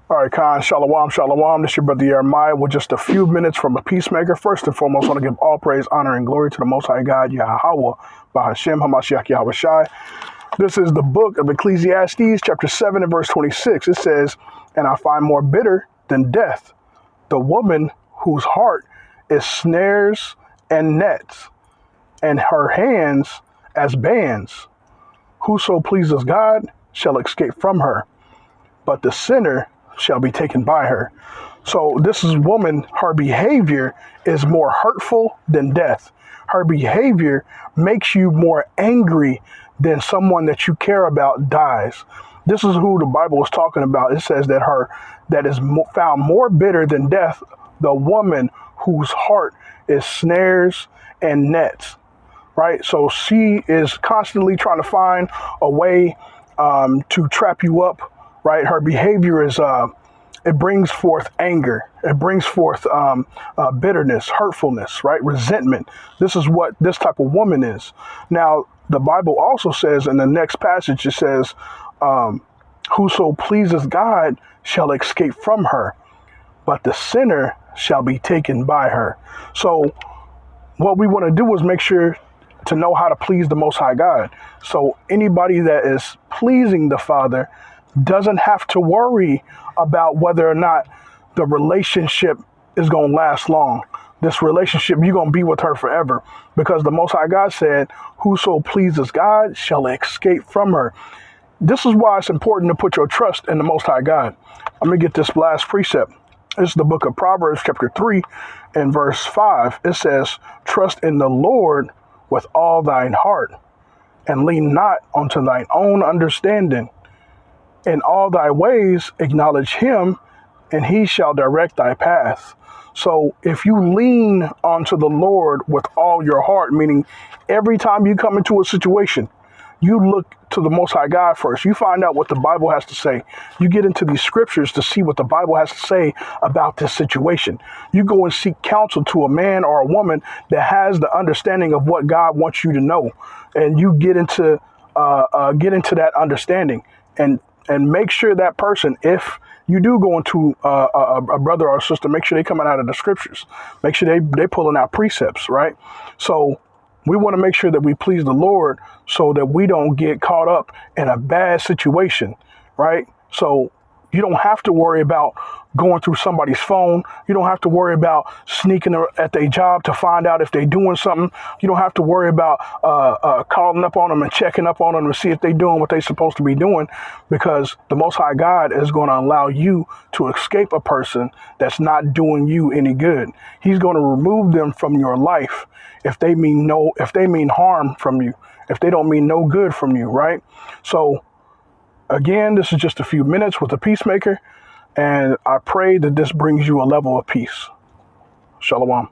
All right, Khan, shalom, shalom. This is your brother Jeremiah with just a few minutes from a Peacemaker. First and foremost, I want to give all praise, honor, and glory to the Most High God, Yahweh, Bahashem, Hamashiach, Yahweh Shai. This is the book of Ecclesiastes, chapter 7 and verse 26. It says, "And I find more bitter than death the woman whose heart is snares and nets, and her hands as bands. Whoso pleases God shall escape from her, but the sinner shall be taken by her." So this is woman, her behavior is more hurtful than death. Her behavior makes you more angry than someone that you care about dies. This is who the Bible is talking about. It says that that is found more bitter than death, the woman whose heart is snares and nets. Right? So she is constantly trying to find a way to trap you up. Right? Her behavior is, it brings forth anger. It brings forth bitterness, hurtfulness, right? Resentment. This is what this type of woman is. Now, the Bible also says in the next passage, it says, whoso pleases God shall escape from her, but the sinner shall be taken by her. So what we want to do is make sure to know how to please the Most High God. So anybody that is pleasing the Father doesn't have to worry about whether or not the relationship is going to last long. This relationship, you're going to be with her forever, because the Most High God said, whoso pleases God shall escape from her. This is why it's important to put your trust in the Most High God. I'm going to get this last precept. This is the book of Proverbs, chapter 3 and verse 5. It says, trust in the Lord with all thine heart, and lean not unto thine own understanding. In all thy ways acknowledge him, and he shall direct thy path. So if you lean onto the Lord with all your heart, meaning every time you come into a situation, you look to the Most High God first. You find out what the Bible has to say. You get into these scriptures to see what the Bible has to say about this situation. You go and seek counsel to a man or a woman that has the understanding of what God wants you to know, and you get into that understanding, and make sure that person, if you do go into a brother or a sister, make sure they coming out of the scriptures. Make sure they pulling out precepts, right? So we want to make sure that we please the Lord so that we don't get caught up in a bad situation, right? So you don't have to worry about going through somebody's phone. You don't have to worry about sneaking at their job to find out if they're doing something. You don't have to worry about calling up on them and checking up on them to see if they're doing what they're supposed to be doing, because the Most High God is going to allow you to escape a person that's not doing you any good. He's going to remove them from your life if they mean harm from you, if they don't mean no good from you, right? So again, this is just a few minutes with a Peacemaker, and I pray that this brings you a level of peace. Shalom.